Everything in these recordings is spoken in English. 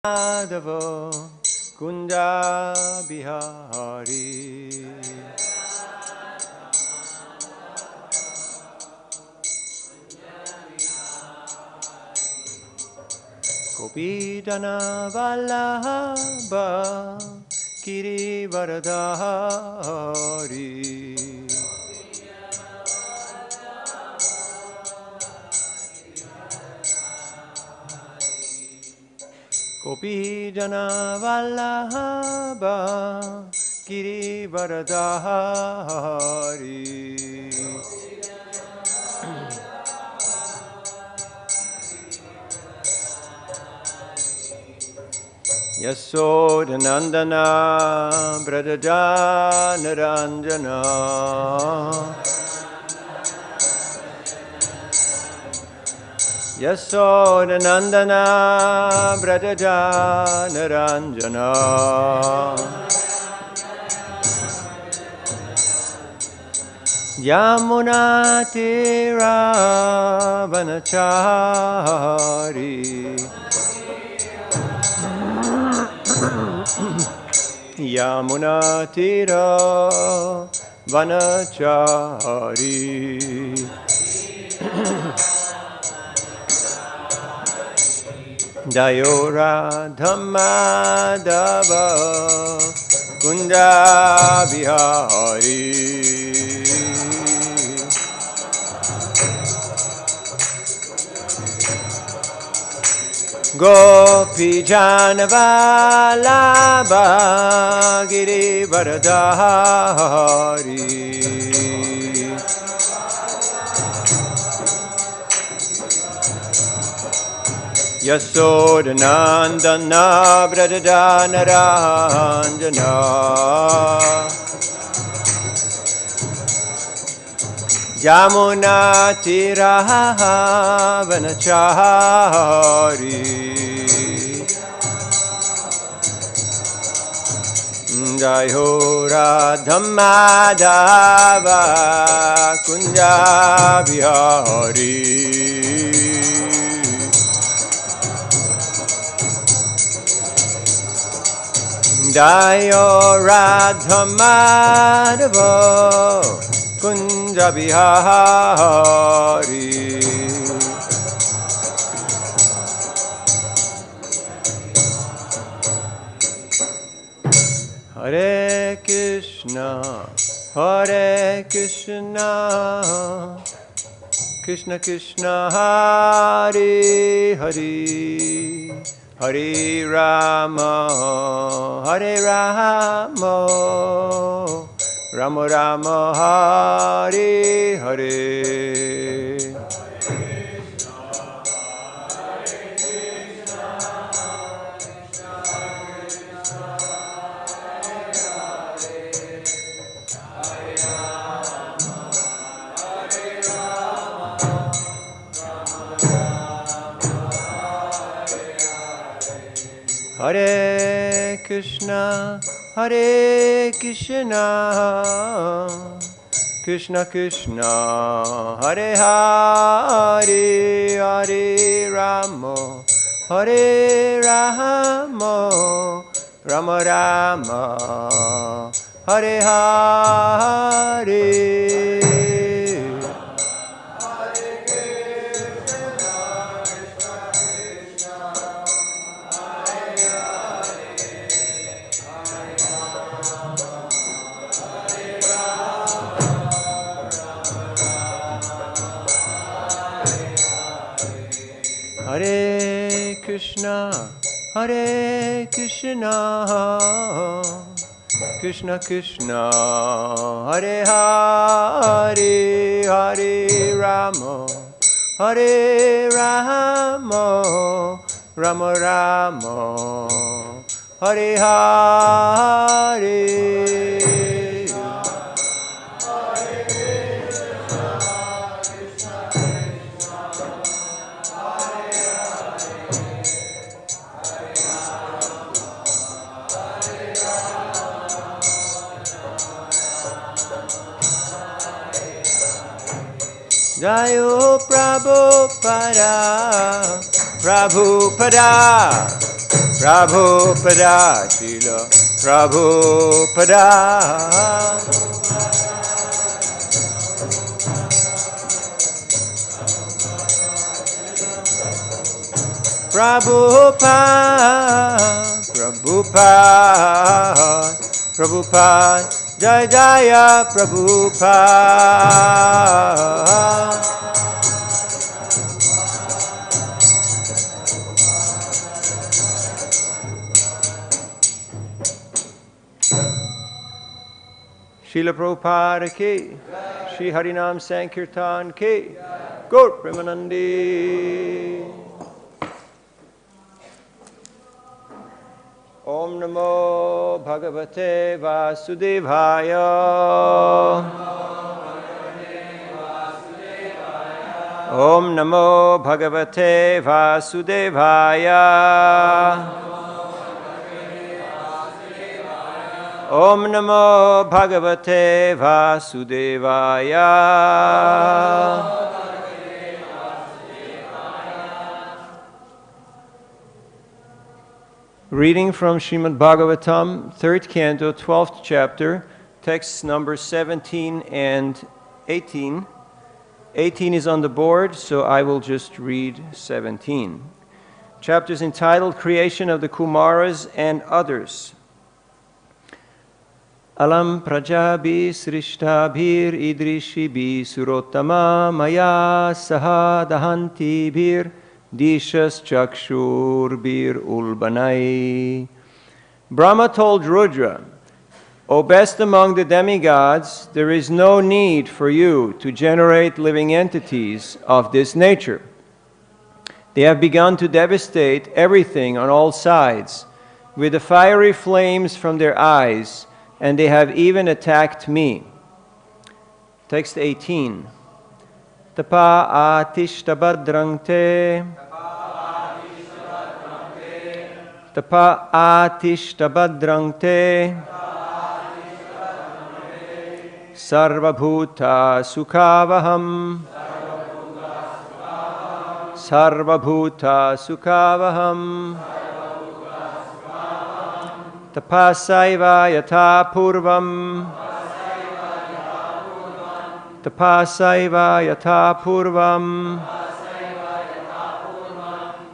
Madhava Kunja Bihari Gopijana Vallabha Girivaradhari Gopijana Vallabha Girivaradhari Yasodhanandana Brajajanaranjana Yasodhanandana Brajajanaranjana Yamunatiravanachari Yamunatiravanachari Dayora Dhammadava Kunja Bihari Gopijana Vallabha Girivaradhari Yasodhanandana Brajajanaranjana Yamunatiravanachari Jayo Radhamadava Kunja Bihari Jayo Radhamadava Kunja Bihari Hare Krishna Hare Krishna Krishna Krishna Hare Hare Hare Rama Hare Rama Rama Rama Hare Hare Hare Krishna Krishna Krishna Hare Hare Hare Rama Hare Rama Rama Rama Hare Hare Hare Krishna Krishna Krishna Hare Hare Hare Rama Hare Rama Rama Rama Hare Hare Jayo Prabhupada Prabhupada, Srila Prabhupada. Prabhupada, Prabhupada, Prabhupada, Jai Jaya Prabhupada. Srila Prabhupada ki, Shri Harinam Sankirtan ki, Gaur Premanandi. Om Namo Bhagavate Vasudevaya. Om Namo Bhagavate Vasudevaya. Om Namo Bhagavate Vasudevaya. Reading from Srimad Bhagavatam, 3rd canto, 12th chapter, texts numbers 17 and 18. 18 is on the board, so I will just read 17. Chapter is entitled Creation of the Kumaras and Others. Alam prajabhi srishtabhir idrishibhi surottama maya saha dahantibhir dishas chakshurbhir ulbanai. Brahma told Rudra, O best among the demigods, there is no need for you to generate living entities of this nature. They have begun to devastate everything on all sides with the fiery flames from their eyes, and they have even attacked me. Text 18. Tapa atishtabhadrangte. Tapa atishtabhadrangte. Sarvabhuta sukhavaham. Sarvabhuta sukhavaham. Tapasaiva yatha purvam. Tapasaiva yatha purvam.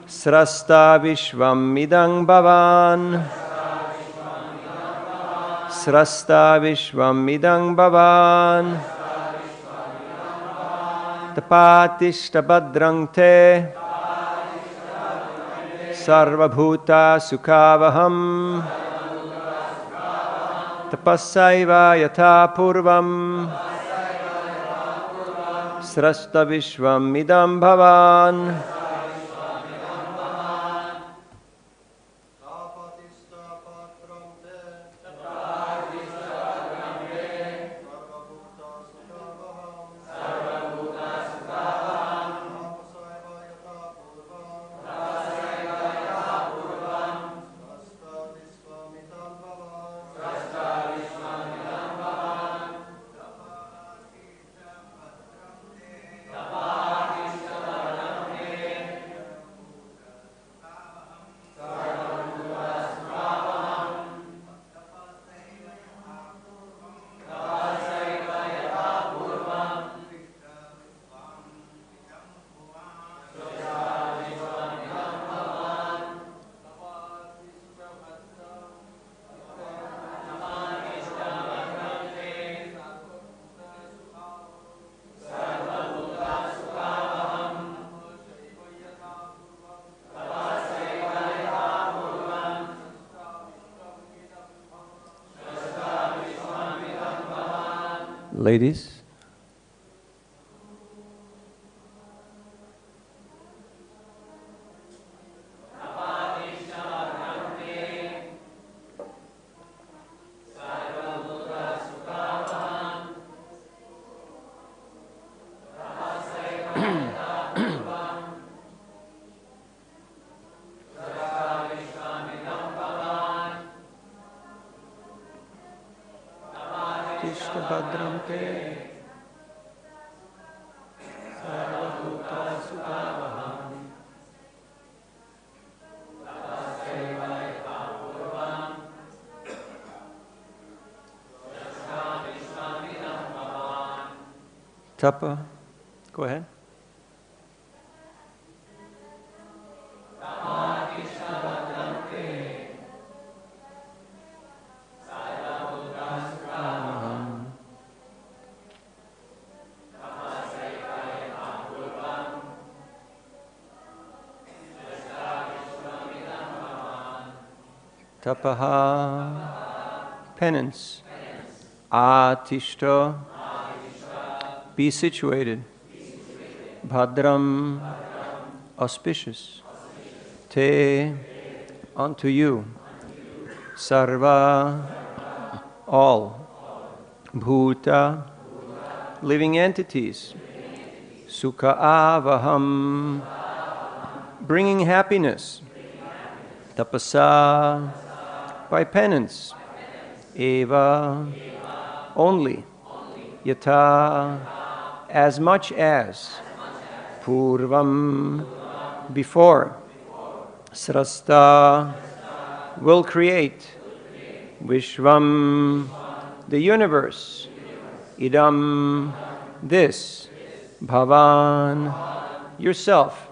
Srasta vishvam idang bhavan. Srasta vishvam idang bhavan. Tapatishtabhadrangte. Sarvabhuta sukhavaham. Tapasaiva yatha purvam. Srasta vishvam idam bhavan. Ladies. Tapa. Go ahead. Tapaha, penance. Atishta, be situated. Bhadram, auspicious. Te, unto you. Sarva, all. Bhuta, living entities. Sukha avaham, bringing happiness. Tapasa, by penance. Eva, only. Yata, as much as. Purvam, before. Srasta, will create. Vishvam, the universe. Idam, this. Bhavan, yourself.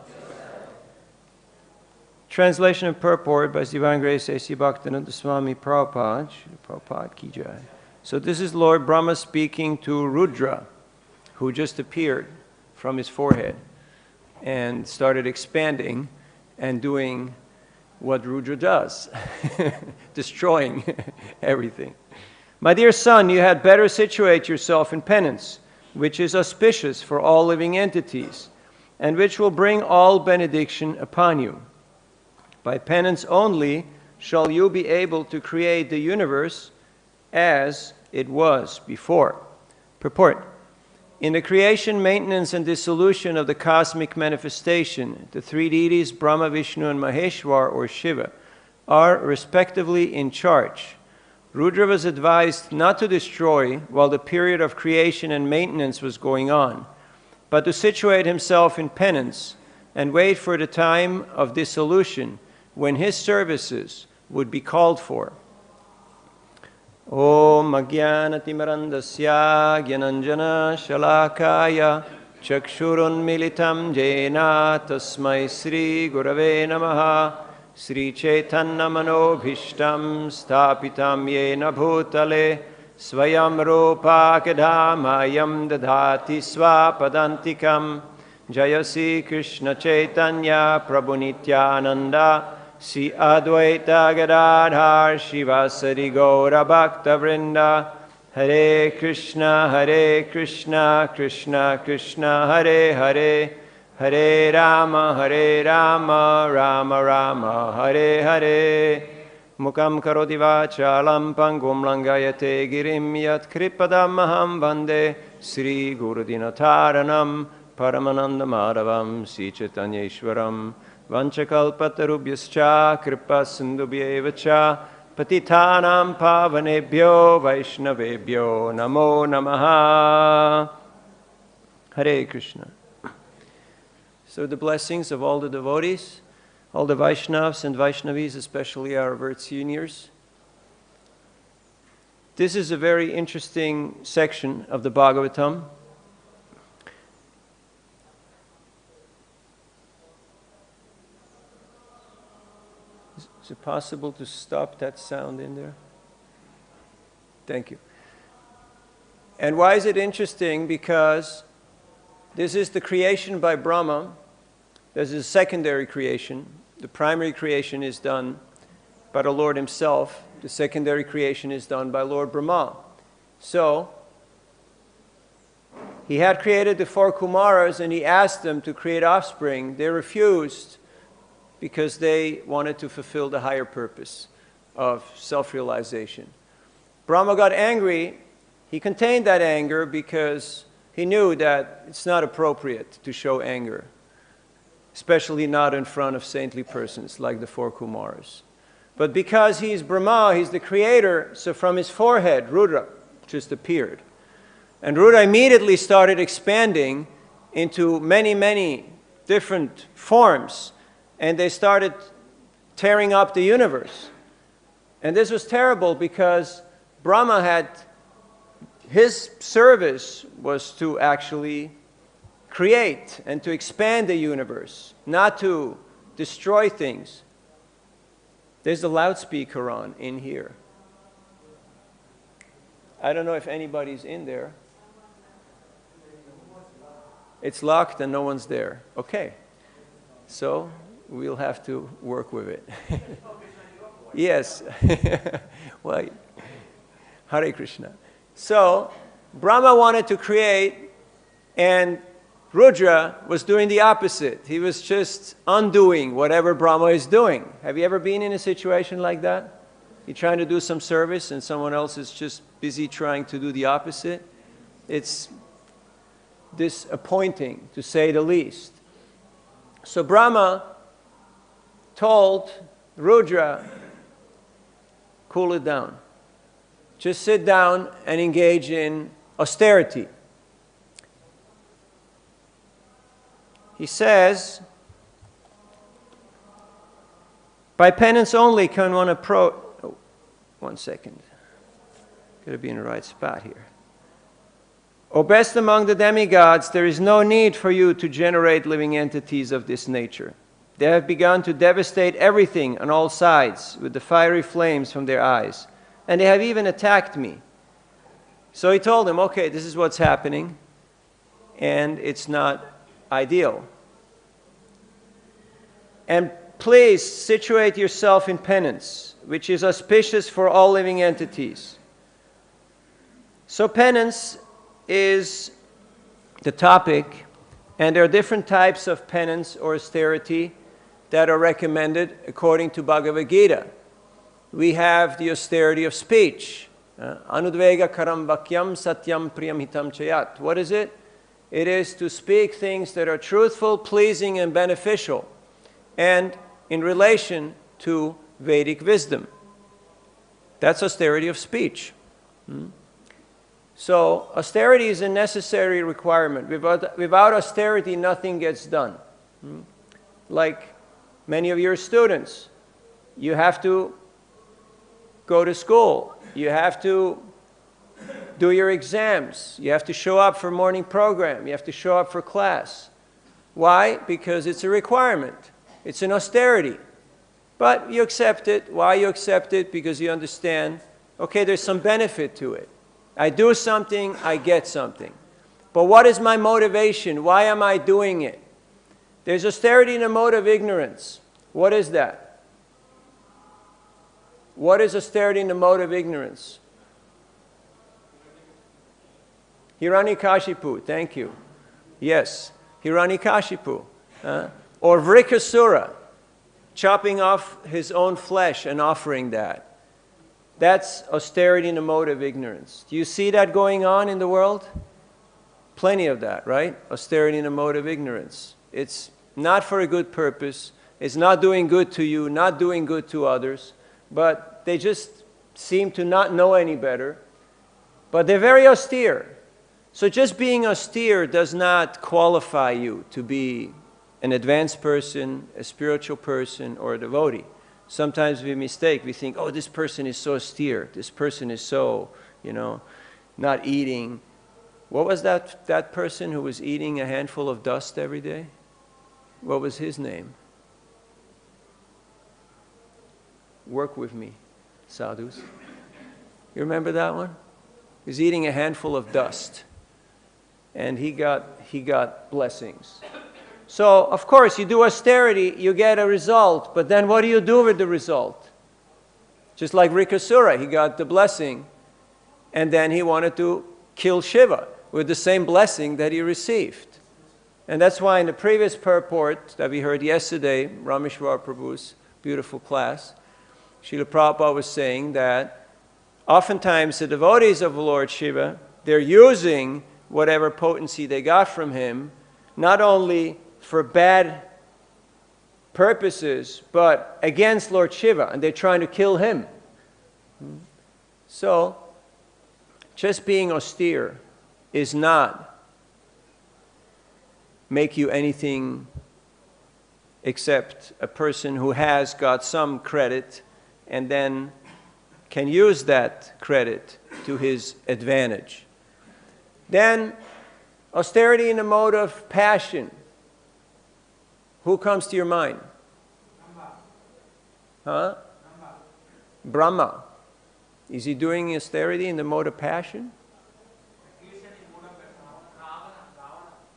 Translation and purport by His Divine Grace A.C. Bhaktivinoda Swami Prabhupada. Prabhupada ki jai. So this is Lord Brahma speaking to Rudra, who just appeared from his forehead and started expanding and doing what Rudra does, destroying everything. My dear son, you had better situate yourself in penance, which is auspicious for all living entities, and which will bring all benediction upon you. By penance only shall you be able to create the universe as it was before. Purport. In the creation, maintenance, and dissolution of the cosmic manifestation, the three deities, Brahma, Vishnu, and Maheshwar, or Shiva, are respectively in charge. Rudra was advised not to destroy while the period of creation and maintenance was going on, but to situate himself in penance and wait for the time of dissolution, when his services would be called for. Om Ajnanatimirandasya Gyananjana Shalakaya Chakshurun Militam Jena Tasmai Sri Gurave Namaha Sri Chaitanya Manobhishtam Stapitam Yena Bhutale Swayam Rupa Kadhamayam Dadhati Swapadantikam Jayasi Krishna Chaitanya Prabhu Nityananda Sri Advaita Gadadhar Shivasari Gaura Bhakta Vrinda Hare Krishna Krishna Krishna Hare Hare Hare Rama Rama Rama Hare Hare Mukam Karoti Vachalam Pangum Langayate Girim Yat Kripadamaham Vande Sri Gurudinataranam Paramananda Madhavam Sri Chaitanyeshwaram Vanchakalpatarubhyascha Kripa Sindhubhyevacha Patitanam Pavanebhyo Vaishnavebhyo Namo Namaha. Hare Krishna. So the blessings of all the devotees, all the Vaishnavas and Vaishnavis, especially our Vert seniors. This is a very interesting section of the Bhagavatam. Is it possible to stop that sound in there? Thank you. And why is it interesting? Because this is the creation by Brahma. This is a secondary creation. The primary creation is done by the Lord himself. The secondary creation is done by Lord Brahma. So, he had created the four Kumaras and he asked them to create offspring. They refused because they wanted to fulfill the higher purpose of self-realization. Brahma got angry. He contained that anger because he knew that it's not appropriate to show anger, especially not in front of saintly persons like the four Kumaras. But because he's Brahma, he's the creator, so from his forehead, Rudra just appeared. And Rudra immediately started expanding into many, many different forms. And they started tearing up the universe. And this was terrible because Brahma had his service was to actually create and to expand the universe, not to destroy things. There's a loudspeaker on in here. I don't know if anybody's in there. It's locked and no one's there. Okay. So we'll have to work with it. Yes. Well, Hare Krishna. So Brahma wanted to create, and Rudra was doing the opposite. He was just undoing whatever Brahma is doing. Have you ever been in a situation like that? You're trying to do some service and someone else is just busy trying to do the opposite? It's disappointing, to say the least. So Brahma told Rudra, cool it down. Just sit down and engage in austerity. He says, by penance only can one approach... Oh, 1 second. Got to be in the right spot here. O best among the demigods, there is no need for you to generate living entities of this nature. They have begun to devastate everything on all sides with the fiery flames from their eyes. And they have even attacked me. So he told him, okay, this is what's happening, and it's not ideal. And please situate yourself in penance, which is auspicious for all living entities. So penance is the topic, and there are different types of penance or austerity that are recommended according to Bhagavad Gita. We have the austerity of speech. Anudvega karam vakyam satyam priyam hitam chayat. What is it? It is to speak things that are truthful, pleasing, and beneficial, and in relation to Vedic wisdom. That's austerity of speech. So austerity is a necessary requirement. Without austerity, nothing gets done. Like many of your students, you have to go to school. You have to do your exams. You have to show up for morning program. You have to show up for class. Why? Because it's a requirement. It's an austerity. But you accept it. Why you accept it? Because you understand, okay, there's some benefit to it. I do something, I get something. But what is my motivation? Why am I doing it? There's austerity in the mode of ignorance. What is that? What is austerity in the mode of ignorance? Hiranyakashipu, thank you. Yes, Hiranyakashipu. Or Vrikasura, chopping off his own flesh and offering that. That's austerity in the mode of ignorance. Do you see that going on in the world? Plenty of that, right? Austerity in the mode of ignorance. It's not for a good purpose. It's not doing good to you, not doing good to others. But they just seem to not know any better. But they're very austere. So just being austere does not qualify you to be an advanced person, a spiritual person, or a devotee. Sometimes we mistake. We think, oh, this person is so austere. This person is so, not eating. What was that person who was eating a handful of dust every day? What was his name? Work with me, sadhus. You remember that one? He was eating a handful of dust, and he got blessings. So, of course, you do austerity, you get a result, but then what do you do with the result? Just like Rikasura, he got the blessing, and then he wanted to kill Shiva with the same blessing that he received. And that's why in the previous purport that we heard yesterday, Rameshwar Prabhu's beautiful class, Srila Prabhupada was saying that oftentimes the devotees of Lord Shiva, they're using whatever potency they got from him, not only for bad purposes, but against Lord Shiva, and they're trying to kill him. So, just being austere is not make you anything except a person who has got some credit and then can use that credit to his advantage. Then, austerity in the mode of passion. Who comes to your mind? Huh? Brahma. Is he doing austerity in the mode of passion?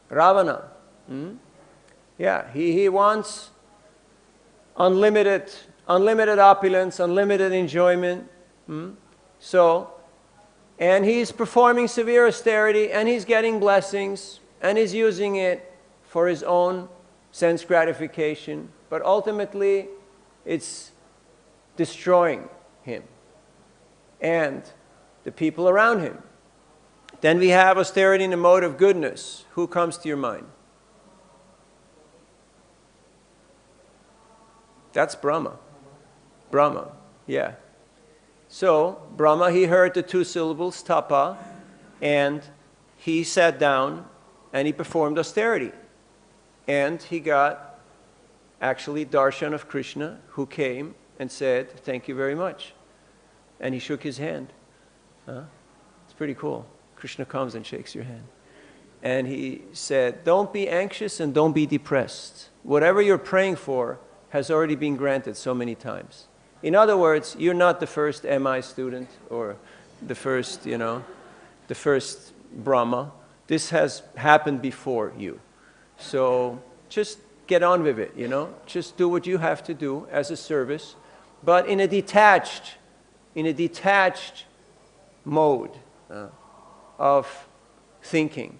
Ravana. Yeah, he wants unlimited opulence, unlimited enjoyment. So, and he's performing severe austerity, and he's getting blessings, and he's using it for his own sense gratification. But ultimately, it's destroying him and the people around him. Then we have austerity in the mode of goodness. Who comes to your mind? That's Brahma. Brahma, yeah. So, Brahma, he heard the two syllables, tapa, and he sat down and he performed austerity. And he got actually darshan of Krishna, who came and said, "Thank you very much." And he shook his hand. It's pretty cool. Krishna comes and shakes your hand. And he said, "Don't be anxious and don't be depressed. Whatever you're praying for has already been granted so many times." In other words, you're not the first MI student or the first, the first Brahma. This has happened before you. So just get on with it, Just do what you have to do as a service, but in a detached mode of thinking.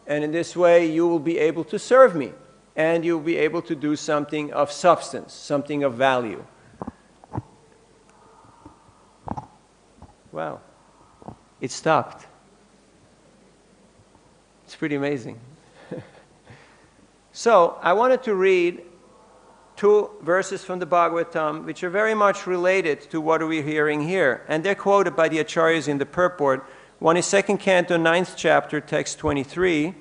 And in this way, you will be able to serve me, and you'll be able to do something of substance, something of value. Wow, it stopped. It's pretty amazing. So, I wanted to read two verses from the Bhagavatam, which are very much related to what we're hearing here. And they're quoted by the Acharyas in the purport. One is 2nd Canto, 9th chapter, text 23.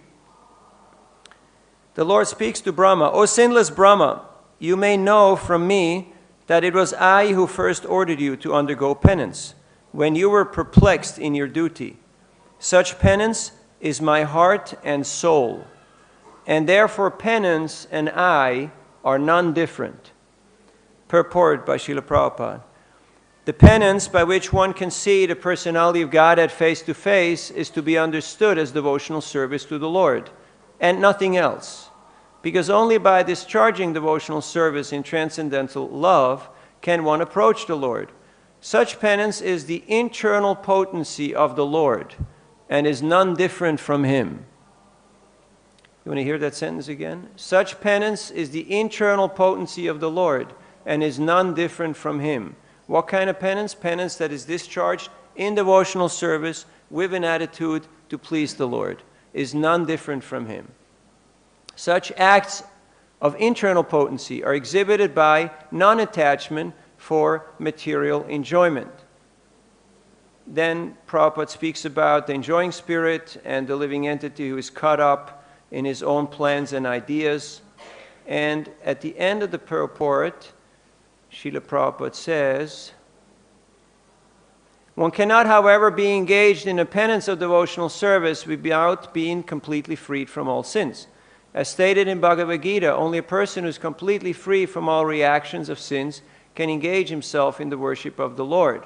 The Lord speaks to Brahma, "O sinless Brahma, you may know from me that it was I who first ordered you to undergo penance, when you were perplexed in your duty. Such penance is my heart and soul, and therefore penance and I are none different." Purport by Srila Prabhupada. The penance by which one can see the personality of Godhead face to face is to be understood as devotional service to the Lord, and nothing else. Because only by discharging devotional service in transcendental love can one approach the Lord. Such penance is the internal potency of the Lord, and is none different from Him. You want to hear that sentence again? Such penance is the internal potency of the Lord, and is none different from Him. What kind of penance? Penance that is discharged in devotional service with an attitude to please the Lord, is none different from Him. Such acts of internal potency are exhibited by non-attachment for material enjoyment. Then Prabhupada speaks about the enjoying spirit and the living entity who is caught up in his own plans and ideas. And at the end of the purport, Srila Prabhupada says, "One cannot, however, be engaged in a penance of devotional service without being completely freed from all sins. As stated in Bhagavad Gita, only a person who is completely free from all reactions of sins can engage himself in the worship of the Lord.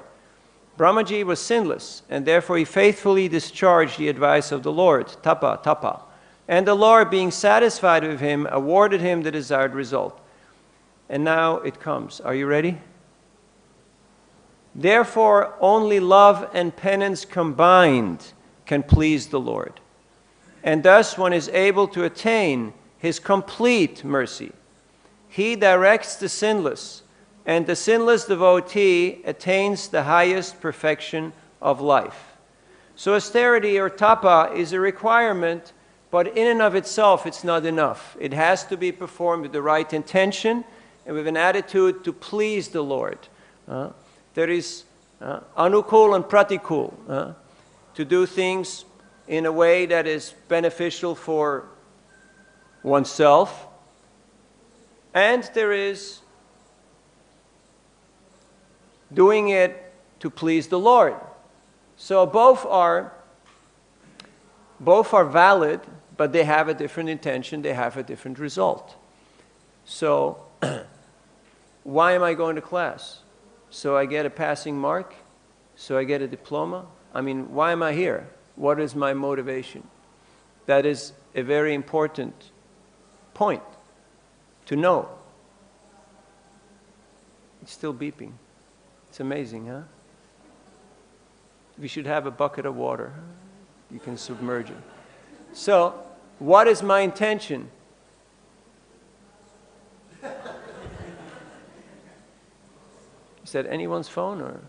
Brahmaji was sinless, and therefore he faithfully discharged the advice of the Lord, tapa, tapa. And the Lord, being satisfied with him, awarded him the desired result." And now it comes. Are you ready? "Therefore, only love and penance combined can please the Lord. And thus one is able to attain His complete mercy. He directs the sinless, and the sinless devotee attains the highest perfection of life." So austerity or tapa is a requirement, but in and of itself it's not enough. It has to be performed with the right intention and with an attitude to please the Lord. There is anukul and pratikul, to do things in a way that is beneficial for oneself, and there is doing it to please the Lord. So both are Both are valid, but they have a different intention, they have a different result. So, why am I going to class? So I get a passing mark? So I get a diploma? I mean, why am I here? What is my motivation? That is a very important point to know. It's still beeping. It's amazing, huh? We should have a bucket of water. You can submerge it. So, what is my intention? Is that anyone's phone or?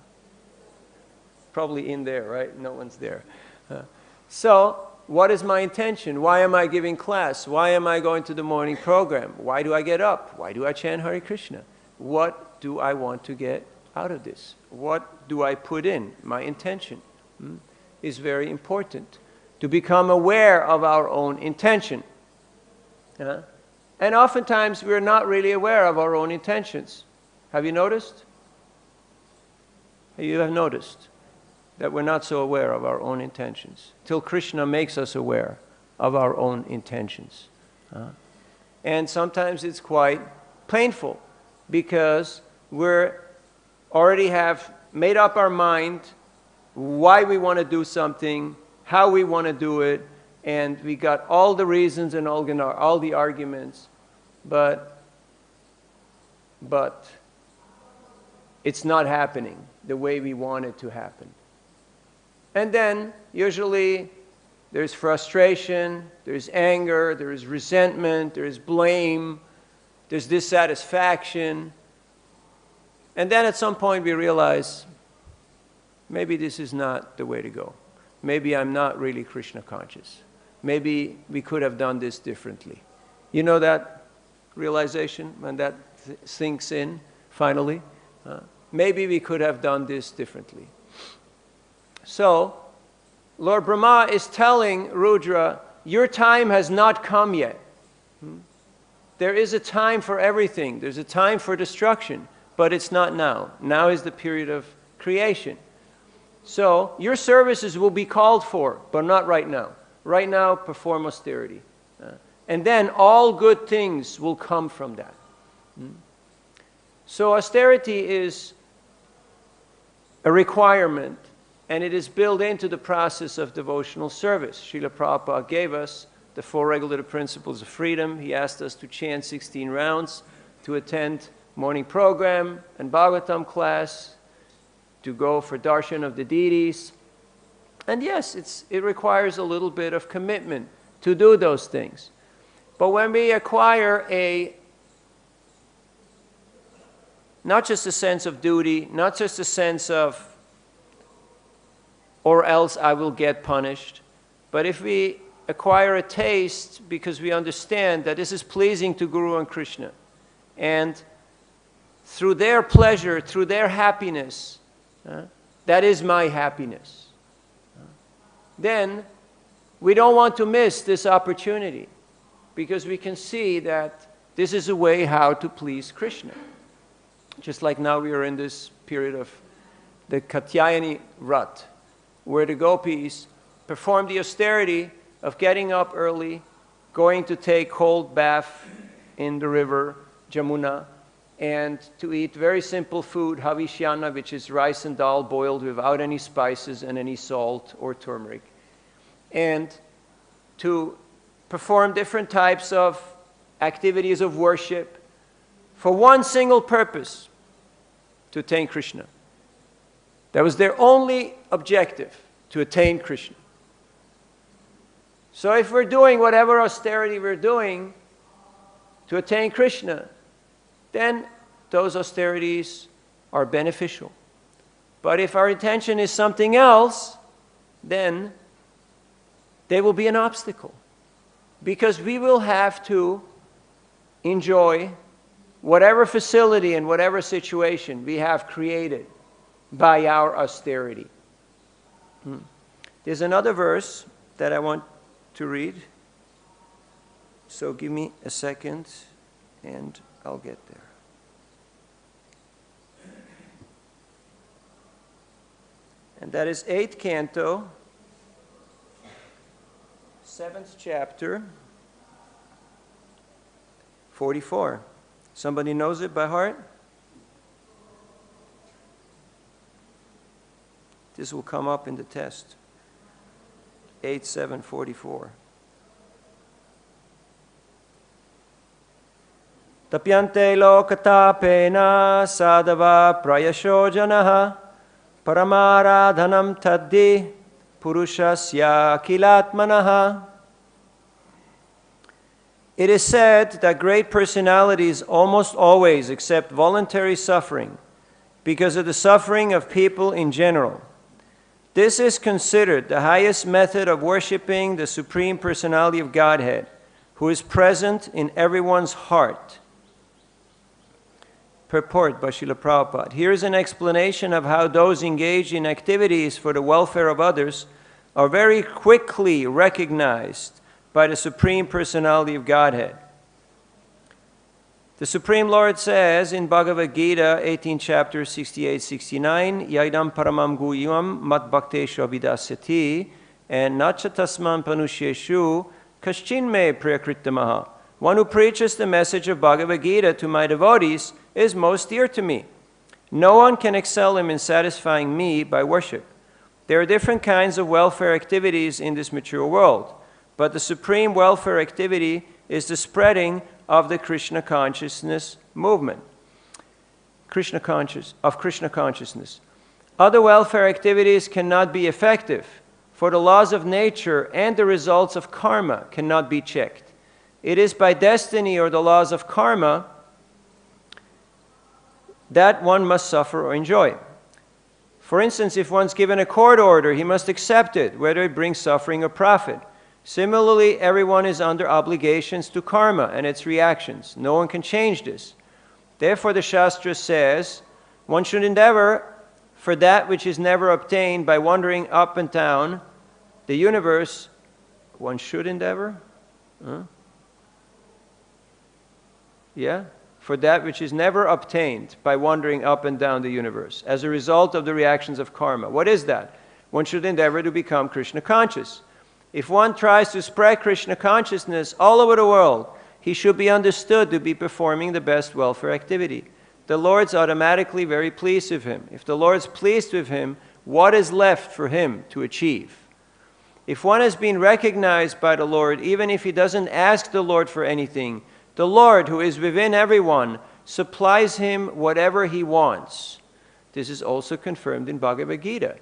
Probably in there, right? No one's there. So, what is my intention? Why am I giving class? Why am I going to the morning program? Why do I get up? Why do I chant Hare Krishna? What do I want to get out of this? What do I put in? My intention is very important. To become aware of our own intention. And oftentimes we're not really aware of our own intentions. Have you noticed? You have noticed that we're not so aware of our own intentions till Krishna makes us aware of our own intentions. And sometimes it's quite painful because we already have made up our mind why we want to do something, how we want to do it, and we got all the reasons and all the arguments, but it's not happening the way we want it to happen. And then, usually, there's frustration, there's anger, there's resentment, there's blame, there's dissatisfaction. And then at some point we realize, maybe this is not the way to go. Maybe I'm not really Krishna conscious. Maybe we could have done this differently. You know that realization when that sinks in, finally? Maybe we could have done this differently. So, Lord Brahma is telling Rudra, your time has not come yet. There is a time for everything. There's a time for destruction, but it's not now. Now is the period of creation. So, your services will be called for, but not right now. Right now, perform austerity. And then all good things will come from that. So, austerity is a requirement, and it is built into the process of devotional service. Srila Prabhupada gave us the 4 regulative principles of freedom. He asked us to chant 16 rounds, to attend morning program and Bhagavatam class, to go for darshan of the deities. And yes, it requires a little bit of commitment to do those things. But when we acquire not just a sense of duty, not just a sense of, or else I will get punished, but if we acquire a taste because we understand that this is pleasing to Guru and Krishna, and through their pleasure, through their happiness, that is my happiness, then we don't want to miss this opportunity because we can see that this is a way how to please Krishna. Just like now we are in this period of the Katyayani Vrat, where the gopis perform the austerity of getting up early, going to take cold bath in the river Jamuna, and to eat very simple food, havishyana, which is rice and dal boiled without any spices and any salt or turmeric, and to perform different types of activities of worship for one single purpose, to attain Krishna. That was their only objective, to attain Krishna. So if we're doing whatever austerity we're doing to attain Krishna, then those austerities are beneficial. But if our intention is something else, then they will be an obstacle. Because we will have to enjoy whatever facility and whatever situation we have created by our austerity. There's another verse that I want to read. So give me a second and I'll get there. And that is 8th canto, 7th chapter, 44. Somebody knows it by heart? This will come up in the test. 8:7:44. Tapyante lokatapena sadava prayasho janaha paramaradhanam taddi purushasya kilatmanaha. It is said that great personalities almost always accept voluntary suffering because of the suffering of people in general. This is considered the highest method of worshiping the Supreme Personality of Godhead, who is present in everyone's heart. Purport by Srila Prabhupada. Here is an explanation of how those engaged in activities for the welfare of others are very quickly recognized by the Supreme Personality of Godhead. The Supreme Lord says in Bhagavad Gita, 18th chapter, 68-69, Yaidam paramam guyam mat bhakteshu avidasyati, and nachatasman panusheshu kaschinme priyakritamaha. One who preaches the message of Bhagavad Gita to my devotees is most dear to me. No one can excel him in satisfying me by worship. There are different kinds of welfare activities in this mature world, but the supreme welfare activity is the spreading of the Krishna consciousness movement. Krishna consciousness. Other welfare activities cannot be effective, for the laws of nature and the results of karma cannot be checked. It is by destiny or the laws of karma that one must suffer or enjoy. For instance, if one's given a court order, he must accept it, whether it brings suffering or profit. Similarly, everyone is under obligations to karma and its reactions. No one can change this. Therefore, the Shastra says, one should endeavor for that which is never obtained by wandering up and down the universe. One should endeavor? Yeah? For that which is never obtained by wandering up and down the universe as a result of the reactions of karma. What is that? One should endeavor to become Krishna conscious. If one tries to spread Krishna consciousness all over the world, he should be understood to be performing the best welfare activity. The Lord's automatically very pleased with him. If the Lord's pleased with him, what is left for him to achieve? If one has been recognized by the Lord, even if he doesn't ask the Lord for anything, the Lord, who is within everyone, supplies him whatever he wants. This is also confirmed in Bhagavad Gita.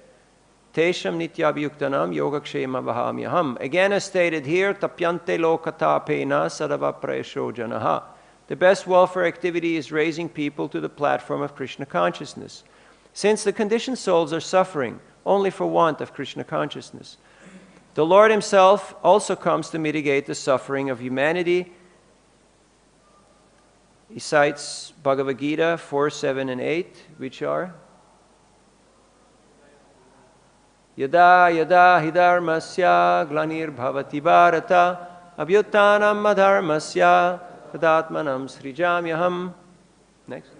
Tesham nityabhyuktanam yogakshema vahamyaham. Again, as stated here, tapyante lokatapena sadava prayasho janaha. The best welfare activity is raising people to the platform of Krishna consciousness, since the conditioned souls are suffering only for want of Krishna consciousness. The Lord himself also comes to mitigate the suffering of humanity. He cites Bhagavad Gita 4, 7, and 8, which are Yada yada hidharmasya glanir bhavati bharata abhyutanam adharmasya tadatmanam srijamyaham. Next.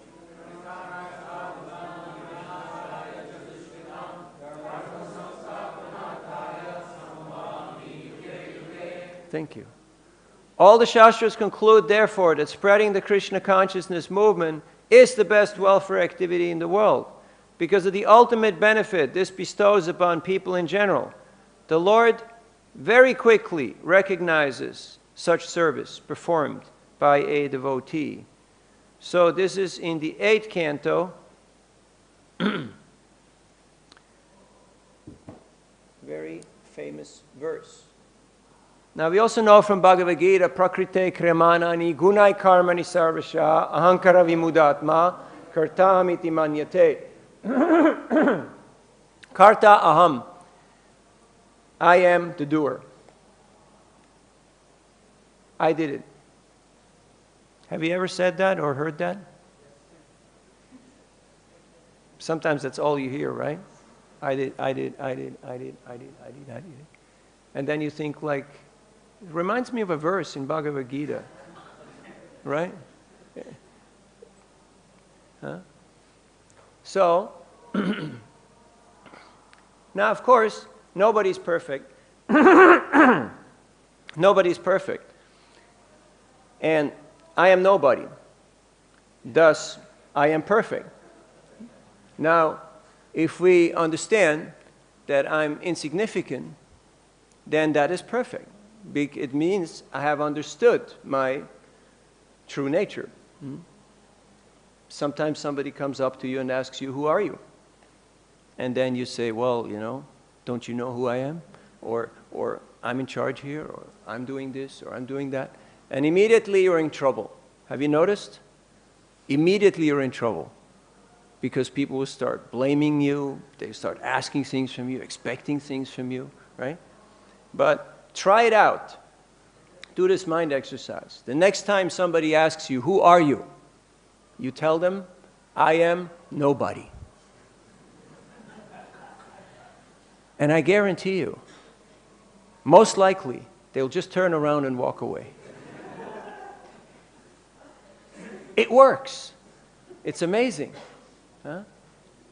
Thank you. All the Shastras conclude, therefore, that spreading the Krishna consciousness movement is the best welfare activity in the world, because of the ultimate benefit this bestows upon people in general. The Lord very quickly recognizes such service performed by a devotee. So this is in the 8th canto. Very famous verse. Now we also know from Bhagavad Gita, Prakrite kremanani gunai karmani sarvasha ahankara vimudatma kartam iti manyate. Karta aham. I am the doer. I did it. Have you ever said that or heard that? Sometimes that's all you hear, right? I did. And then you think like, it reminds me of a verse in Bhagavad Gita, right? Huh? So, now of course, nobody's perfect. Nobody is perfect. And I am nobody. Thus, I am perfect. Now, if we understand that I'm insignificant, then that is perfect. It means I have understood my true nature. Sometimes somebody comes up to you and asks you, who are you? And then you say, well, don't you know who I am? Or I'm in charge here, or I'm doing this, or I'm doing that. And immediately you're in trouble. Have you noticed? Immediately you're in trouble. Because people will start blaming you, they start asking things from you, expecting things from you, right? But try it out. Do this mind exercise. The next time somebody asks you, who are you? You tell them, I am nobody. And I guarantee you, most likely, they'll just turn around and walk away. It works. It's amazing. Huh?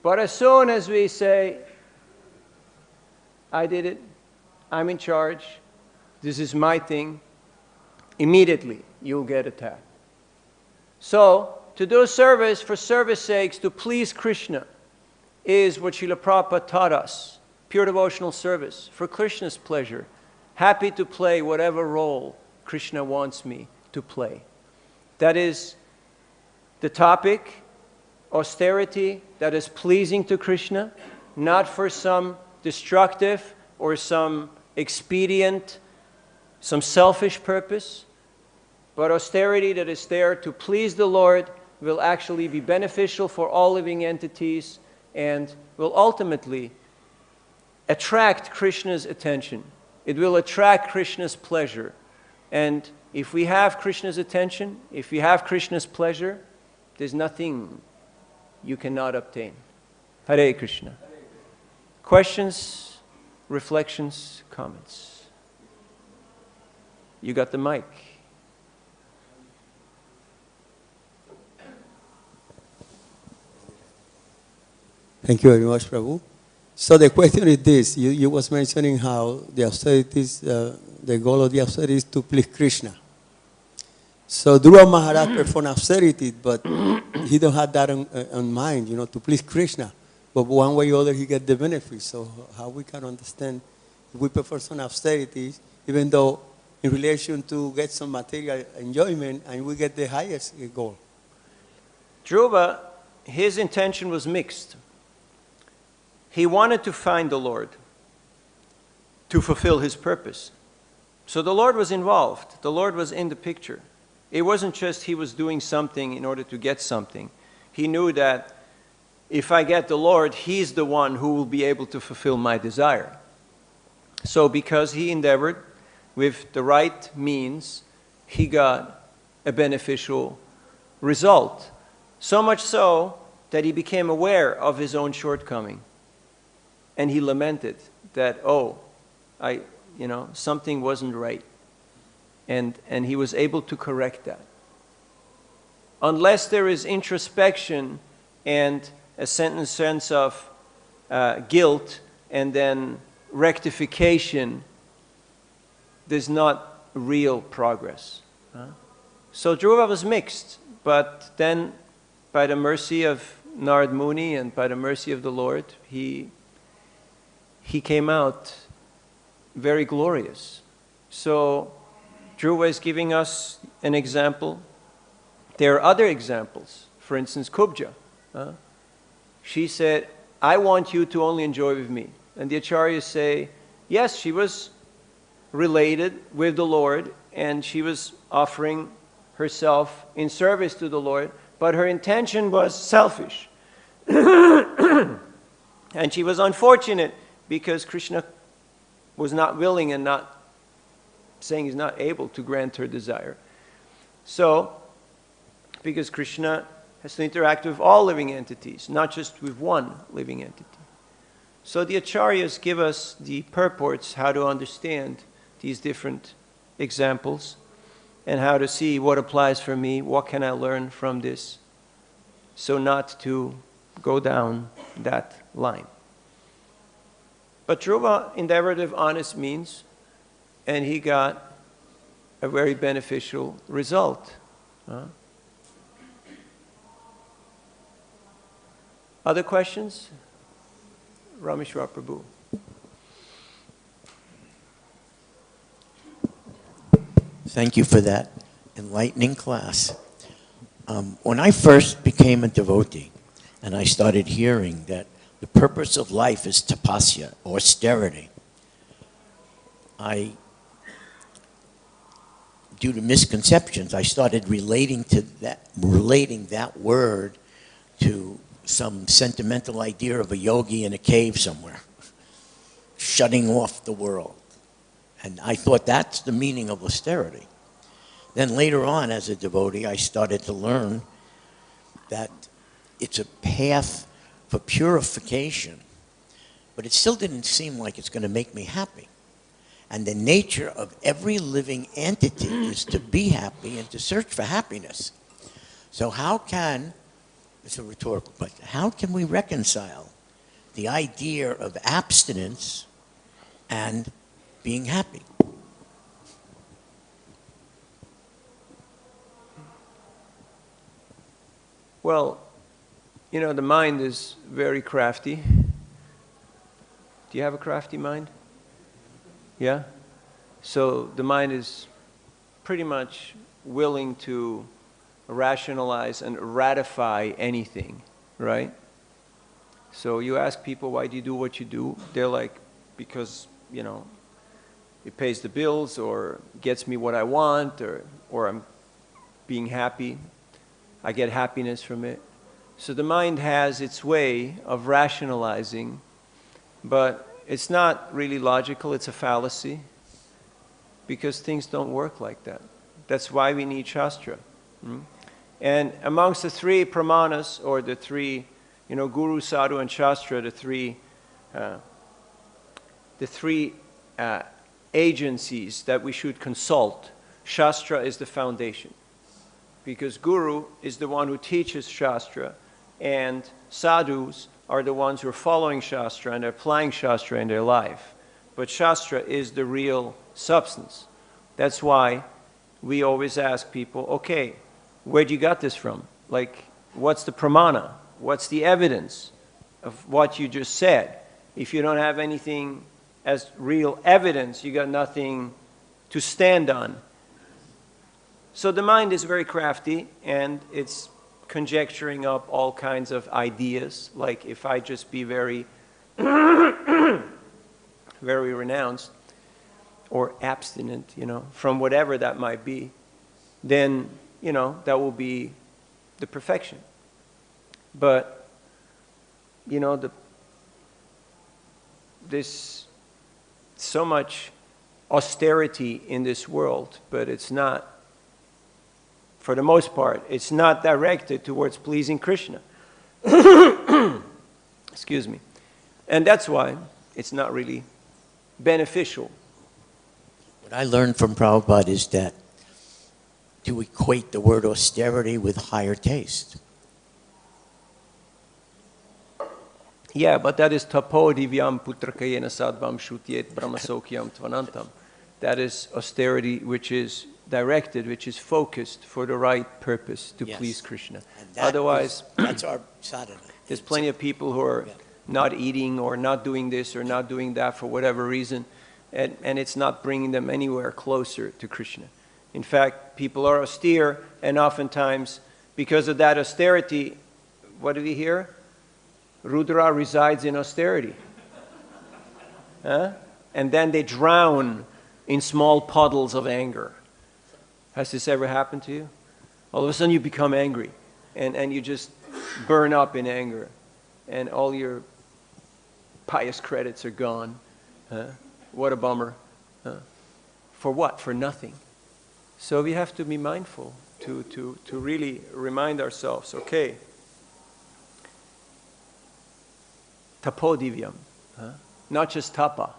But as soon as we say, I did it, I'm in charge, this is my thing, immediately you'll get attacked. So, to do service for service sakes, to please Krishna, is what Srila Prabhupada taught us. Pure devotional service, for Krishna's pleasure. Happy to play whatever role Krishna wants me to play. That is the topic, austerity that is pleasing to Krishna, not for some destructive or some expedient, some selfish purpose, but austerity that is there to please the Lord will actually be beneficial for all living entities and will ultimately attract Krishna's attention. It will attract Krishna's pleasure. And if we have Krishna's attention, if we have Krishna's pleasure, there's nothing you cannot obtain. Hare Krishna. Questions, reflections, comments? You got the mic. Thank you very much, Prabhu. So the question is this. You was mentioning how the austerities, the goal of the austerity is to please Krishna. So Dhruva Maharaj performed austerity, but he don't have that on mind, to please Krishna. But one way or other, he get the benefit. So how we can understand if we perform some austerities, even though in relation to get some material enjoyment, and we get the highest goal. Dhruva, his intention was mixed. He wanted to find the Lord to fulfill his purpose. So the Lord was involved. The Lord was in the picture. It wasn't just he was doing something in order to get something. He knew that if I get the Lord, he's the one who will be able to fulfill my desire. So because he endeavored with the right means, he got a beneficial result. So much so that he became aware of his own shortcoming. And he lamented that, something wasn't right. And he was able to correct that. Unless there is introspection and a sense of guilt and then rectification, there's not real progress. So Dhruva was mixed, but then by the mercy of Narad Muni and by the mercy of the Lord, he came out very glorious. So Dhruva is giving us an example. There are other examples. For instance, Kubja. She said, I want you to only enjoy with me. And the acharyas say, yes, she was related with the Lord and she was offering herself in service to the Lord, but her intention was selfish. And she was unfortunate because Krishna was not willing and not saying he's not able to grant her desire. So, because Krishna has to interact with all living entities, not just with one living entity. So the acharyas give us the purports, how to understand these different examples, and how to see what applies for me, what can I learn from this, so not to go down that line. But Dhruva endeavored with honest means, and he got a very beneficial result. Other questions? Rameshwar Prabhu. Thank you for that enlightening class. When I first became a devotee and I started hearing that the purpose of life is tapasya, austerity, due to misconceptions, I started relating that word to some sentimental idea of a yogi in a cave somewhere, shutting off the world. And I thought that's the meaning of austerity. Then later on, as a devotee, I started to learn that it's a path for purification, but it still didn't seem like it's going to make me happy. And the nature of every living entity is to be happy and to search for happiness. So how can, it's a rhetorical question, how can we reconcile the idea of abstinence and being happy? Well, you know, the mind is very crafty. Do you have a crafty mind? Yeah? So the mind is pretty much willing to rationalize and ratify anything, right? So you ask people, why do you do what you do? They're like, because, you know, it pays the bills or gets me what I want, or I'm being happy. I get happiness from it. So the mind has its way of rationalizing, but it's not really logical, it's a fallacy, because things don't work like that. That's why we need Shastra. And amongst the three pramanas, or the three, you know, Guru, Sadhu, and Shastra, the three agencies that we should consult, Shastra is the foundation. Because Guru is the one who teaches Shastra, and Sadhus are the ones who are following Shastra and applying Shastra in their life. But Shastra is the real substance. That's why we always ask people, okay, where'd you got this from? Like, what's the pramana? What's the evidence of what you just said? If you don't have anything as real evidence, you got nothing to stand on. So the mind is very crafty, and it's conjecturing up all kinds of ideas. Like, if I just be very, very renounced or abstinent, you know, from whatever that might be, then, you know, that will be the perfection. But, you know, there's so much austerity in this world, but it's not, for the most part, it's not directed towards pleasing Krishna. Excuse me. And that's why it's not really beneficial. What I learned from Prabhupada is that to equate the word austerity with higher taste. Yeah, but that is tapo divyam putrakayena sadvam shutyet brahmasokyam tvanantam. That is austerity which is directed, which is focused for the right purpose to please Krishna. Otherwise, that's our sadhana. There's plenty of people who are not eating or not doing this or not doing that for whatever reason, and it's not bringing them anywhere closer to Krishna. In fact, people are austere, and oftentimes, because of that austerity, what did we hear? Rudra resides in austerity. And then they drown in small puddles of anger. Has this ever happened to you? All of a sudden you become angry, and you just burn up in anger, and all your pious credits are gone. What a bummer. For what? For nothing. So we have to be mindful to really remind ourselves, okay, tapo divyam, not just tapa,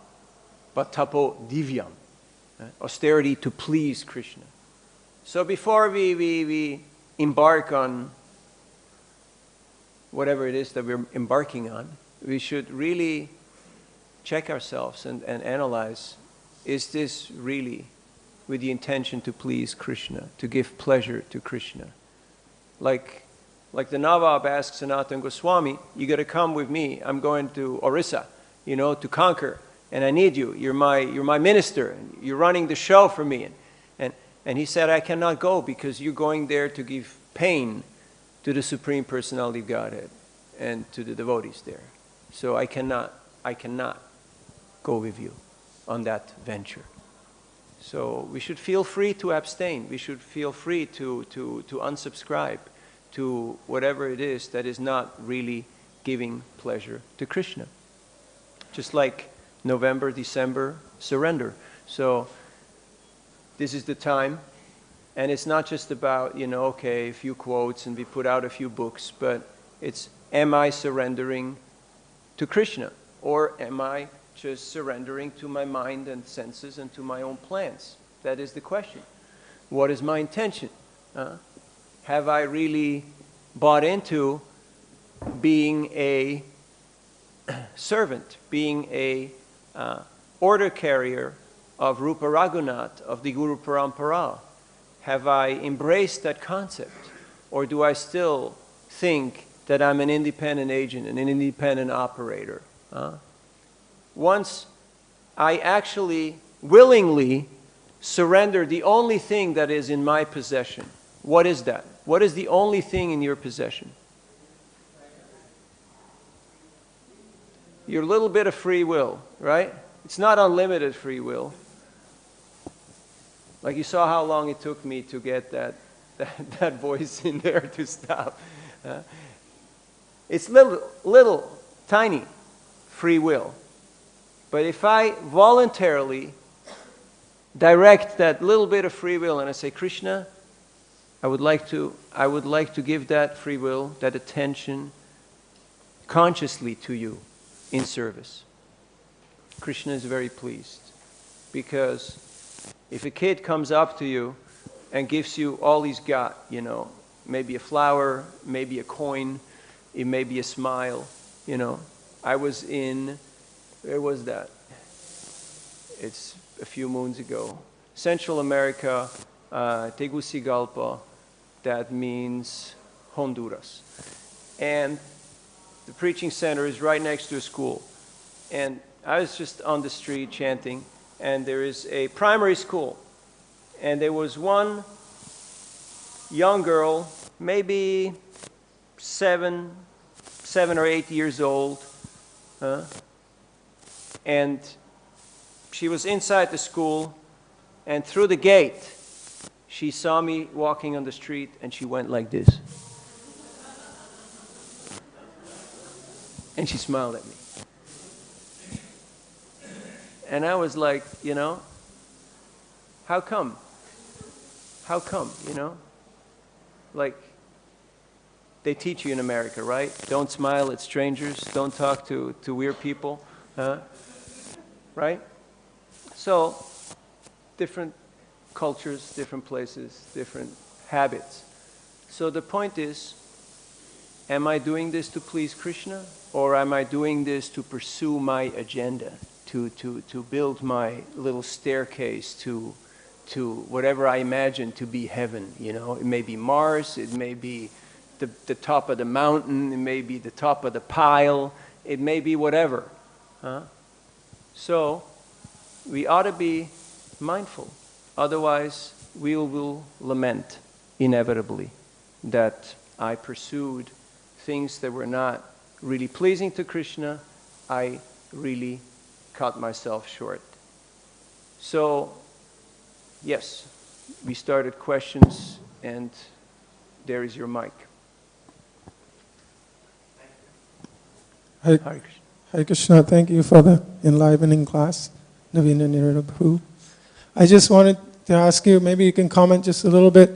but tapo divyam, austerity to please Krishna. So before we embark on whatever it is that we're embarking on, we should really check ourselves and analyze, is this really with the intention to please Krishna, to give pleasure to Krishna. Like the Nawab asked Sanatana Goswami, you got to come with me. I'm going to Orissa, to conquer, and I need you. You're my minister. And you're running the show for me. And he said, I cannot go because you're going there to give pain to the Supreme Personality of Godhead and to the devotees there. So I cannot go with you on that venture. So we should feel free to abstain. We should feel free to unsubscribe to whatever it is that is not really giving pleasure to Krishna. Just like November, December, surrender. So this is the time, and it's not just about, a few quotes and we put out a few books, but it's, am I surrendering to Krishna? Or am I just surrendering to my mind and senses and to my own plans? That is the question. What is my intention? Have I really bought into being a servant, being a order carrier of Rupa Raghunath, of the Guru Parampara? Have I embraced that concept? Or do I still think that I'm an independent agent, an independent operator? Once I actually willingly surrender the only thing that is in my possession, what is that? What is the only thing in your possession? Your little bit of free will, right? It's not unlimited free will. Like you saw how long it took me to get that voice in there to stop. It's little, tiny free will. But if I voluntarily direct that little bit of free will and I say, Krishna, I would like to give that free will, that attention, consciously to you in service. Krishna is very pleased, because if a kid comes up to you and gives you all he's got, maybe a flower, maybe a coin, it may be a smile, I was in, where was that? It's a few moons ago. Central America, Tegucigalpa, that means Honduras. And the preaching center is right next to a school. And I was just on the street chanting, and there is a primary school. And there was one young girl, maybe 7 or 8 years old, and she was inside the school, and through the gate, she saw me walking on the street, and she went like this. And she smiled at me. And I was like, how come? How come, Like, they teach you in America, right? Don't smile at strangers. Don't talk to weird people. Right? So, different cultures, different places, different habits. So the point is, am I doing this to please Krishna? Or am I doing this to pursue my agenda? To build my little staircase to whatever I imagine to be heaven, It may be Mars, it may be the top of the mountain, it may be the top of the pile, it may be whatever. So, we ought to be mindful. Otherwise, we will lament inevitably that I pursued things that were not really pleasing to Krishna. I really cut myself short. So, yes, we started questions, and there is your mic. Hare Krishna. Hare Krishna, thank you for the enlivening class, Navina Nirada Prabhu. I just wanted to ask you, maybe you can comment just a little bit,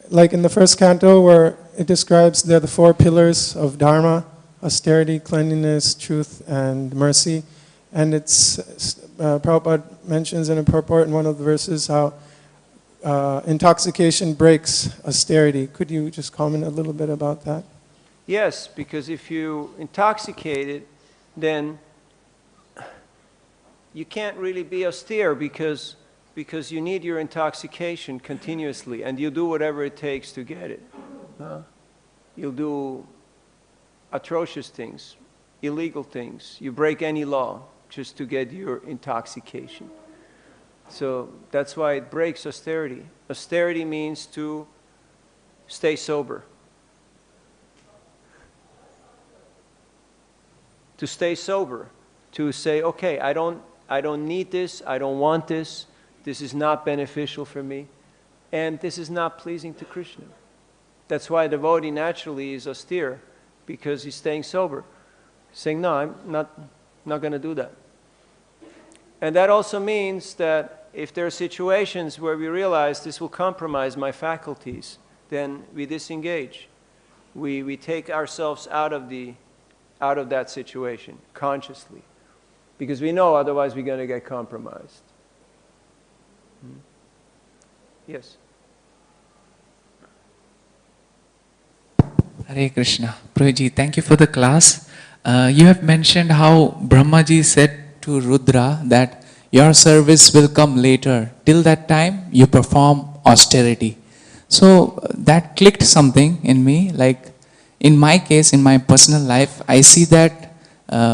like in the first canto where it describes the 4 pillars of Dharma, austerity, cleanliness, truth, and mercy. And Prabhupada mentions in a purport in one of the verses how intoxication breaks austerity. Could you just comment a little bit about that? Yes, because if you intoxicated, then you can't really be austere, because because you need your intoxication continuously, and you do whatever it takes to get it. You'll do atrocious things, illegal things. You break any law just to get your intoxication. So that's why it breaks austerity. Austerity means to stay sober. To stay sober. To say, okay, I don't need this, I don't want this, this is not beneficial for me, and this is not pleasing to Krishna. That's why a devotee naturally is austere, because he's staying sober. Saying, no, I'm not going to do that. And that also means that if there are situations where we realize this will compromise my faculties, then we disengage. We take ourselves out of that situation consciously, because we know otherwise we're going to get compromised. Yes. Hare Krishna. Prabhuji, thank you for the class. You have mentioned how Brahmaji said to Rudra that your service will come later. Till that time, you perform austerity. So that clicked something in me. Like in my case, in my personal life, I see that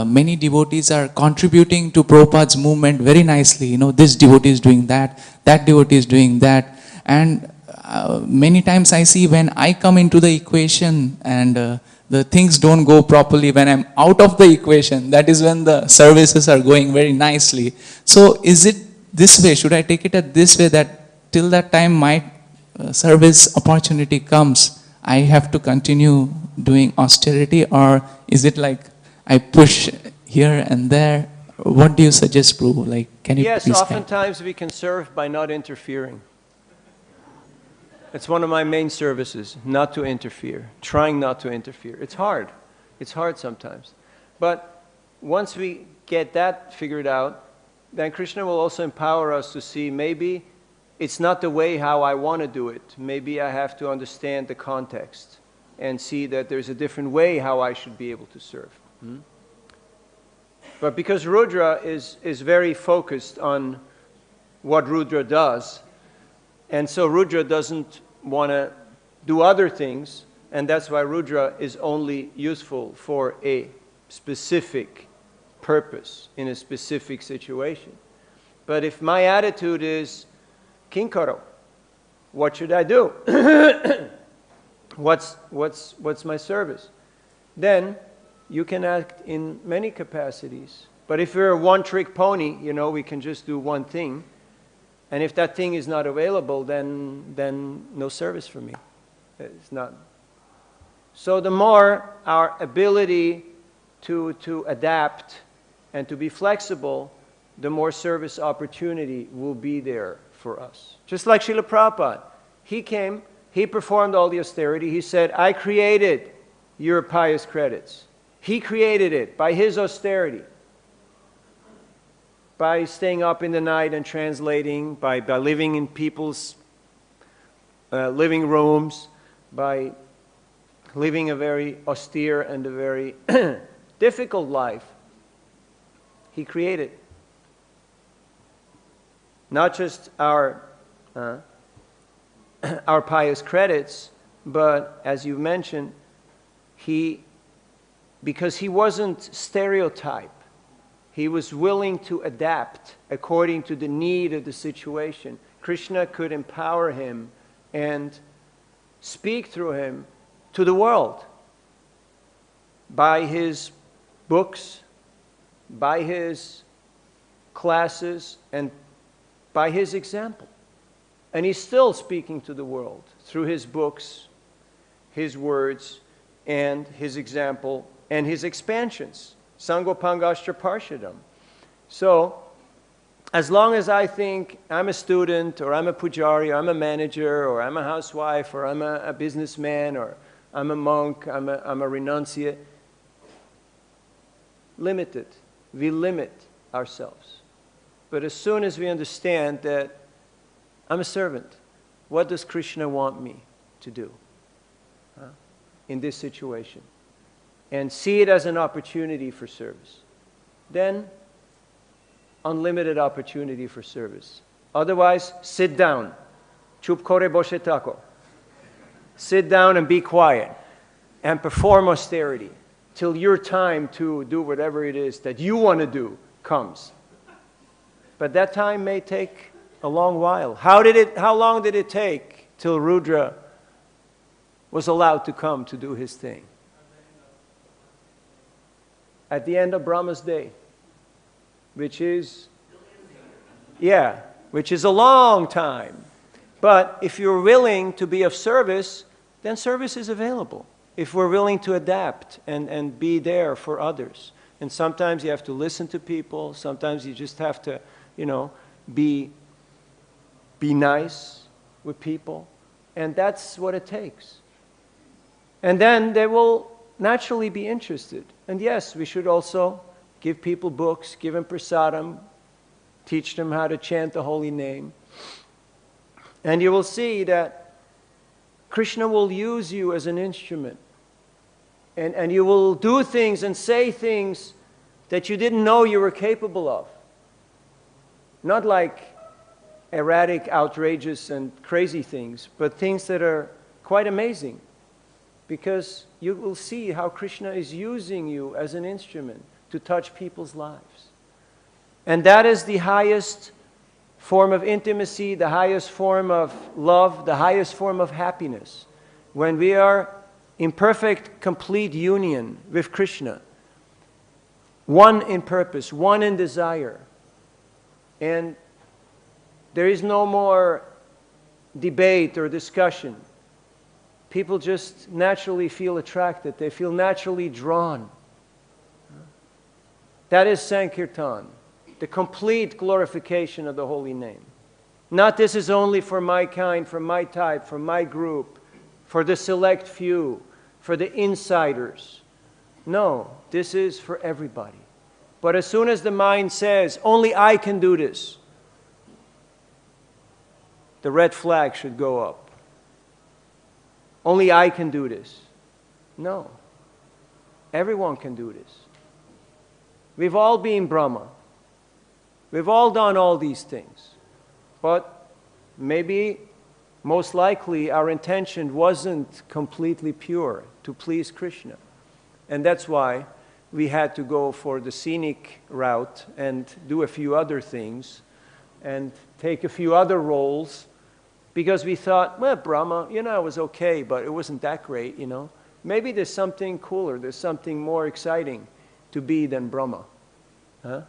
many devotees are contributing to Prabhupada's movement very nicely. You know, this devotee is doing that devotee is doing that. And many times I see when I come into the equation and the things don't go properly, when I'm out of the equation, that is when the services are going very nicely. So is it this way? Should I take it at this way, that till that time my service opportunity comes, I have to continue doing austerity? Or is it like I push here and there? What do you suggest, Prabhu? Like, can you Yes, please oftentimes we can serve by not interfering. It's one of my main services, not to interfere, trying not to interfere. It's hard. It's hard sometimes. But once we get that figured out, then Krishna will also empower us to see maybe it's not the way how I want to do it. Maybe I have to understand the context and see that there's a different way how I should be able to serve. But because Rudra is very focused on what Rudra does, and so Rudra doesn't want to do other things, and that's why Rudra is only useful for a specific purpose in a specific situation. But if my attitude is, Kinkaro, what should I do? What's my service? Then you can act in many capacities. But if you're a one-trick pony, you know, we can just do one thing. And if that thing is not available, then no service for me. It's not. So the more our ability to adapt and to be flexible, the more service opportunity will be there for us. Just like Srila Prabhupada. He came, he performed all the austerity. He said, I created your pious credits. He created it by his austerity. By staying up in the night and translating, by living in people's living rooms, by living a very austere and a very difficult life. He created not just our pious credits, but as you mentioned, because he wasn't stereotyped. He was willing to adapt according to the need of the situation. Krishna could empower him and speak through him to the world by his books, by his classes, and by his example. And he's still speaking to the world through his books, his words, and his example, and his expansions. Sangopangashtra Parshadam. So, as long as I think I'm a student, or I'm a pujari, or I'm a manager, or I'm a housewife, or I'm a businessman, or I'm a monk, I'm a renunciate, limited. We limit ourselves. But as soon as we understand that I'm a servant, what does Krishna want me to do in this situation? And see it as an opportunity for service. Then, unlimited opportunity for service. Otherwise, sit down. Chup kore boshe tako. Sit down and be quiet and perform austerity till your time to do whatever it is that you want to do comes. But that time may take a long while. How long did it take till Rudra was allowed to come to do his thing? At the end of Brahma's day, which is a long time. But if you're willing to be of service, then service is available. If we're willing to adapt and be there for others. And sometimes you have to listen to people. Sometimes you just have to, be nice with people. And that's what it takes. And then they will naturally be interested. And yes, we should also give people books, give them prasadam, teach them how to chant the holy name. And you will see that Krishna will use you as an instrument. And you will do things and say things that you didn't know you were capable of. Not like erratic, outrageous, and crazy things, but things that are quite amazing. Because you will see how Krishna is using you as an instrument to touch people's lives. And that is the highest form of intimacy, the highest form of love, the highest form of happiness. When we are in perfect, complete union with Krishna, one in purpose, one in desire, and there is no more debate or discussion. People just naturally feel attracted. They feel naturally drawn. That is Sankirtan, the complete glorification of the holy name. Not this is only for my kind, for my type, for my group, for the select few, for the insiders. No, this is for everybody. But as soon as the mind says, only I can do this, the red flag should go up. Only I can do this. No. Everyone can do this. We've all been Brahma. We've all done all these things. But maybe, most likely, our intention wasn't completely pure to please Krishna. And that's why we had to go for the scenic route and do a few other things and take a few other roles because we thought, well, Brahma, it was okay, but it wasn't that great, Maybe there's something cooler, there's something more exciting to be than Brahma. Huh?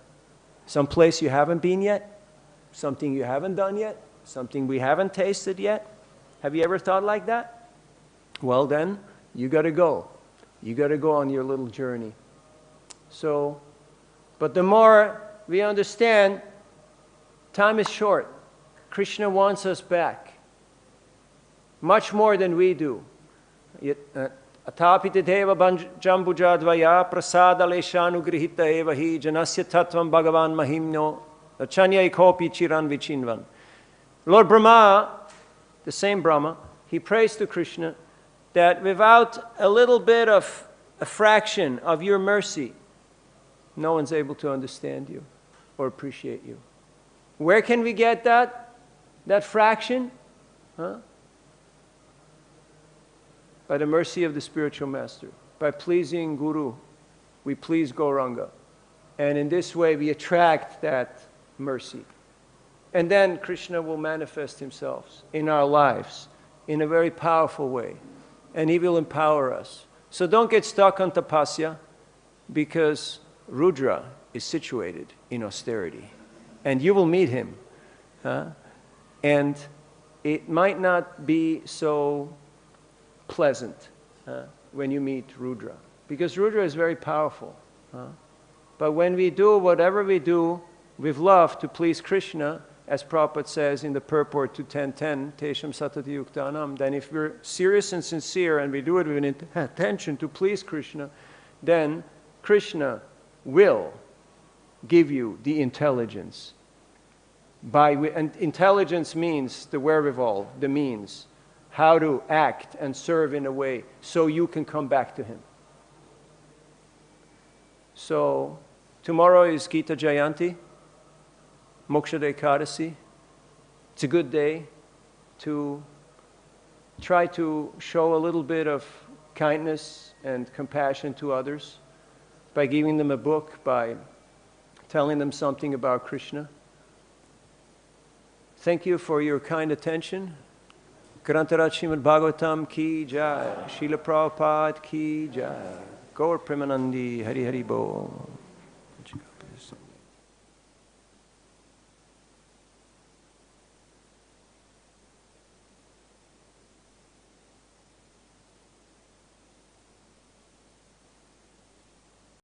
Some place you haven't been yet, something you haven't done yet, something we haven't tasted yet. Have you ever thought like that? Well then, you got to go. You got to go on your little journey. So, but the more we understand, time is short. Krishna wants us back. Much more than we do. Atapite deva jambujadvaya prasada leshanu grihita eva hi janasya tattvam bhagavan mahimno achanya ikopi chiran vichinvan. Lord Brahma, the same Brahma, he prays to Krishna that without a little bit of a fraction of your mercy, no one's able to understand you or appreciate you. Where can we get that fraction? Huh? By the mercy of the spiritual master. By pleasing Guru, we please Gauranga. And in this way, we attract that mercy. And then Krishna will manifest himself in our lives in a very powerful way. And he will empower us. So don't get stuck on tapasya, because Rudra is situated in austerity. And you will meet him. And it might not be so pleasant when you meet Rudra, because Rudra is very powerful. But when we do whatever we do with love to please Krishna, as Prabhupada says in the purport to 1010, Tesham Satati Yuktanam, then if we're serious and sincere and we do it with an intention to please Krishna, then Krishna will give you the intelligence. And intelligence means the wherewithal, the means, how to act and serve in a way so you can come back to him. So, tomorrow is Gita Jayanti, Moksha Ekadasi, it's a good day to try to show a little bit of kindness and compassion to others by giving them a book, by telling them something about Krishna. Thank you for your kind attention. Grantarat Srimad Bhagavatam ki jai, Srila Prabhupada ki jai, Gaur Premanandi Hari Hari Bol.